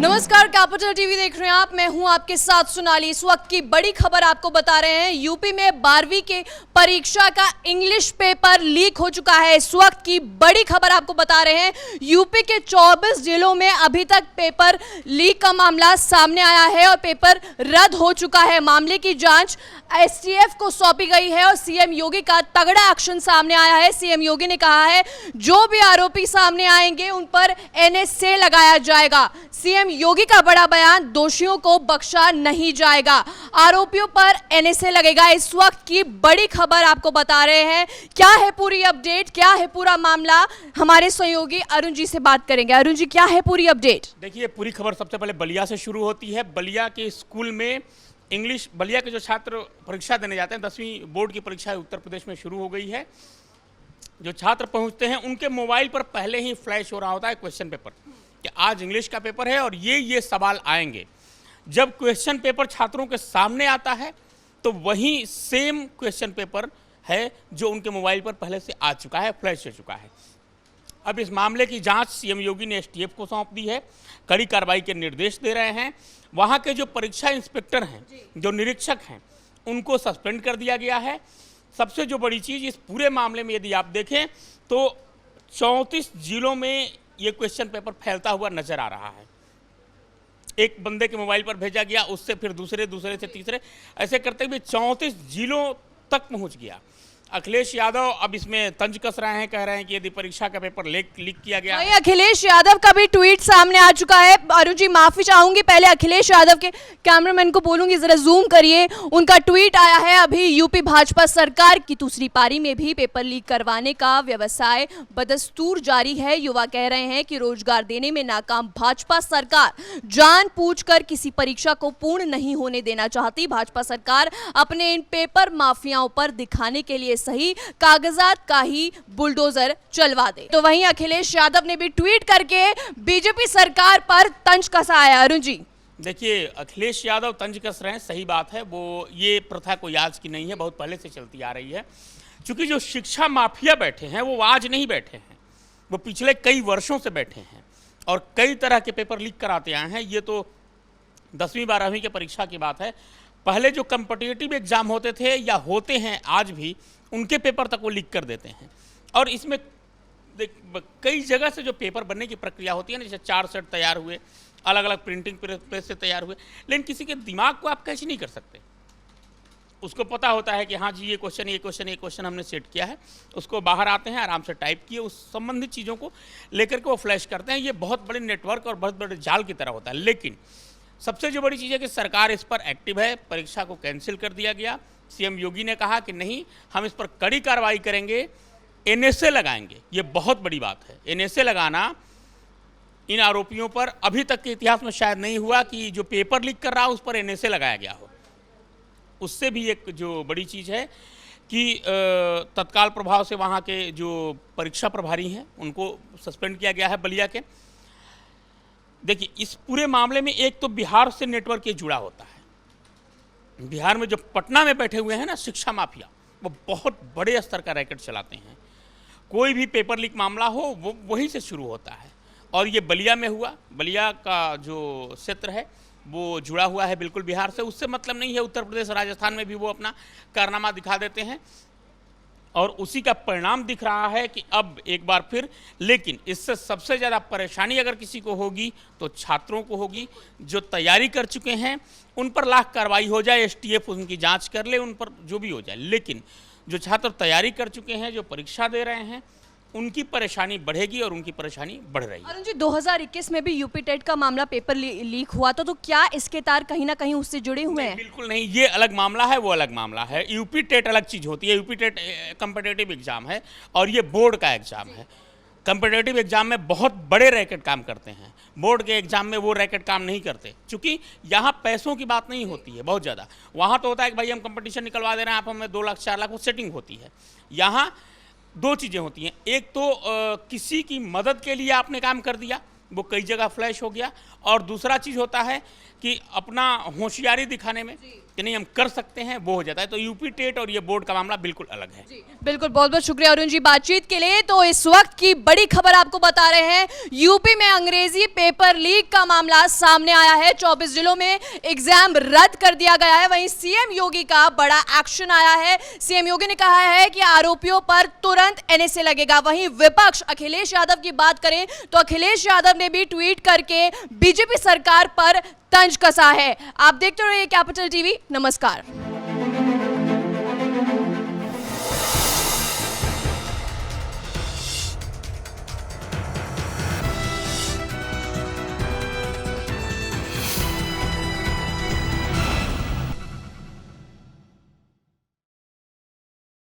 नमस्कार, capital TV देख रहे हैं आप। मैं हूं आपके साथ सोनाली। इस वक्त की बड़ी खबर आपको बता रहे हैं। यूपी में 12वीं के परीक्षा का इंग्लिश पेपर लीक हो चुका है। इस वक्त की बड़ी खबर आपको बता रहे हैं। यूपी के 24 जिलों में अभी तक पेपर लीक का मामला सामने आया है और पेपर रद्द हो चुका है। मामले की जांच एसटीएफ को सौंपी गई है और सीएम योगी का तगड़ा एक्शन सामने आया है। सीएम योगी ने कहा है जो भी आरोपी सामने आएंगे उन पर एनएसए लगाया जाएगा। सीएम योगी का बड़ा बयान, दोषियों को बख्शा नहीं जाएगा, आरोपियों पर एनएसए लगेगा। इस वक्त की बड़ी खबर आपको बता रहे हैं। क्या है पूरी अपडेट, क्या है पूरा मामला, हमारे सहयोगी अरुण जी से बात करेंगे। अरुण जी, क्या है पूरी अपडेट? देखिए, पूरी खबर सबसे पहले बलिया से शुरू होती है। बलिया के स्कूल में इंग्लिश, बलिया के जो छात्र परीक्षा देने जाते हैं, 10वीं बोर्ड की परीक्षा उत्तर प्रदेश में शुरू हो गई है। जो छात्र पहुंचते हैं उनके मोबाइल पर पहले ही फ्लैश हो रहा होता है क्वेश्चन पेपर कि आज इंग्लिश का पेपर है और ये सवाल आएंगे। जब क्वेश्चन पेपर छात्रों के सामने आता है तो वही सेम क्वेश्चन पेपर है जो उनके मोबाइल पर पहले से आ चुका है, फ्लैश हो चुका है। अब इस मामले की जांच सीएम योगी ने एसटीएफ को सौंप दी है। कड़ी कार्रवाई के निर्देश दे रहे हैं। वहां के जो परीक्षा इंस्पेक्टर हैं, जो निरीक्षक हैं, उनको सस्पेंड कर दिया गया है। सबसे जो बड़ी चीज़ इस पूरे मामले में यदि आप देखें तो 34 जिलों में ये क्वेश्चन पेपर फैलता हुआ नजर आ रहा है। एक बंदे के मोबाइल पर भेजा गया, उससे फिर दूसरे से तीसरे, ऐसे करते हुए 34 जिलों तक पहुंच गया। अखिलेश यादव अब इसमें तंज कस रहे हैं, कह रहे हैं कि यदि परीक्षा का पेपर लीक किया गया। वहीं अखिलेश यादव का भी ट्वीट सामने आ चुका है। अरुण जी, माफी चाहूंगी, पहले अखिलेश यादव के कैमरामैन को बोलूंगी जरा जूम करिए। उनका ट्वीट आया है। अभी यूपी भाजपा सरकार की दूसरी पारी में भी पेपर लीक करवाने का व्यवसाय बदस्तूर जारी है। युवा कह रहे हैं कि रोजगार देने में नाकाम भाजपा सरकार जानबूझकर किसी परीक्षा को पूर्ण नहीं होने देना चाहती। भाजपा सरकार अपने इन पेपर माफियाओं पर दिखाने के लिए सही कागजात का ही बुलडोजर चलवा दे। तो वहीं अखिलेश यादव ने भी ट्वीट करके बीजेपी सरकार पर तंज कसा है। अरुण जी, देखिए, अखिलेश यादव तंज कस रहे हैं, सही बात है। वो ये प्रथा कोई आज की नहीं है, बहुत पहले से चलती आ रही है। क्योंकि जो शिक्षा माफिया बैठे हैं वो आज नहीं बैठे हैं, वो पिछले कई वर्षों से बैठे हैं और कई तरह के पेपर लीक कराते आए हैं। ये तो 10वीं 12वीं के परीक्षा की बात है। पहले जो कॉम्पिटिटिव एग्जाम होते थे या होते हैं आज भी, उनके पेपर तक वो लीक कर देते हैं। और इसमें कई जगह से जो पेपर बनने की प्रक्रिया होती है ना, जैसे 4 सेट तैयार हुए, अलग अलग प्रिंटिंग प्रेस से तैयार हुए, लेकिन किसी के दिमाग को आप कैसे नहीं कर सकते। उसको पता होता है कि हाँ जी, ये क्वेश्चन हमने सेट किया है। उसको बाहर आते हैं, आराम से टाइप किए, उस संबंधित चीज़ों को लेकर के वो फ्लैश करते हैं। ये बहुत बड़े नेटवर्क और बहुत बड़े जाल की तरह होता है। लेकिन सबसे जो बड़ी चीज़ है कि सरकार इस पर एक्टिव है। परीक्षा को कैंसिल कर दिया गया। सीएम योगी ने कहा कि नहीं, हम इस पर कड़ी कार्रवाई करेंगे, एनएसए लगाएंगे। ये बहुत बड़ी बात है। एनएसए लगाना इन आरोपियों पर अभी तक के इतिहास में शायद नहीं हुआ कि जो पेपर लीक कर रहा है उस पर एनएसए लगाया गया हो। उससे भी एक जो बड़ी चीज़ है कि तत्काल प्रभाव से वहाँ के जो परीक्षा प्रभारी हैं उनको सस्पेंड किया गया है बलिया के। देखिए, इस पूरे मामले में एक तो बिहार से नेटवर्क ये जुड़ा होता है। बिहार में जो पटना में बैठे हुए हैं ना शिक्षा माफिया, वो बहुत बड़े स्तर का रैकेट चलाते हैं। कोई भी पेपर लीक मामला हो वो वहीं से शुरू होता है। और ये बलिया में हुआ। बलिया का जो क्षेत्र है वो जुड़ा हुआ है बिल्कुल बिहार से। उससे मतलब नहीं है, उत्तर प्रदेश राजस्थान में भी वो अपना कारनामा दिखा देते हैं और उसी का परिणाम दिख रहा है कि अब एक बार फिर। लेकिन इससे सबसे ज़्यादा परेशानी अगर किसी को होगी तो छात्रों को होगी। जो तैयारी कर चुके हैं उन पर लाख कार्रवाई हो जाए, एसटीएफ उनकी जांच कर ले, उन पर जो भी हो जाए। लेकिन जो छात्र तैयारी कर चुके हैं, जो परीक्षा दे रहे हैं, उनकी परेशानी बढ़ेगी और उनकी परेशानी बढ़ रही है। अरुण जी, 2021 में भी यूपी टेट का मामला पेपर लीक हुआ था, तो क्या इसके तार कहीं ना कहीं उससे जुड़े हुए हैं? बिल्कुल नहीं, ये अलग मामला है, वो अलग मामला है। यूपी टेट अलग चीज़ होती है। यूपी टेट कॉम्पिटिटिव एग्जाम है और ये बोर्ड का एग्जाम है। कॉम्पिटिटिव एग्जाम में बहुत बड़े रैकेट काम करते हैं, बोर्ड के एग्जाम में वो रैकेट काम नहीं करते। क्योंकि यहाँ पैसों की बात नहीं होती है बहुत ज़्यादा। वहाँ तो होता है कि भाई हम कंपटीशन निकलवा दे रहे हैं, आप हमें 2 लाख 4 लाख, वो सेटिंग होती है। यहाँ 2 चीज़ें होती हैं। एक तो किसी की मदद के लिए आपने काम कर दिया, वो कई जगह फ्लैश हो गया। और दूसरा चीज़ होता है कि अपना होशियारी दिखाने में कि नहीं हम कर सकते हैं, वो हो जाता है। तो यूपी टेट और ये बोर्ड का मामला बिल्कुल अलग है। बिल्कुल, बहुत बहुत शुक्रिया अरुण जी बातचीत के लिए। तो इस वक्त की बड़ी खबर आपको बता रहे हैं, यूपी में अंग्रेजी पेपर लीक का मामला सामने आया है। 24 जिलों में एग्जाम रद्द कर दिया गया है। वहीं सीएम योगी का बड़ा एक्शन आया है। सीएम योगी ने कहा है कि आरोपियों पर तुरंत एनएसए लगेगा। वहीं विपक्ष अखिलेश यादव की बात करें तो अखिलेश यादव ने भी ट्वीट करके बीजेपी सरकार पर तंज कसा है। आप देखते रहिए कैपिटल टीवी। नमस्कार।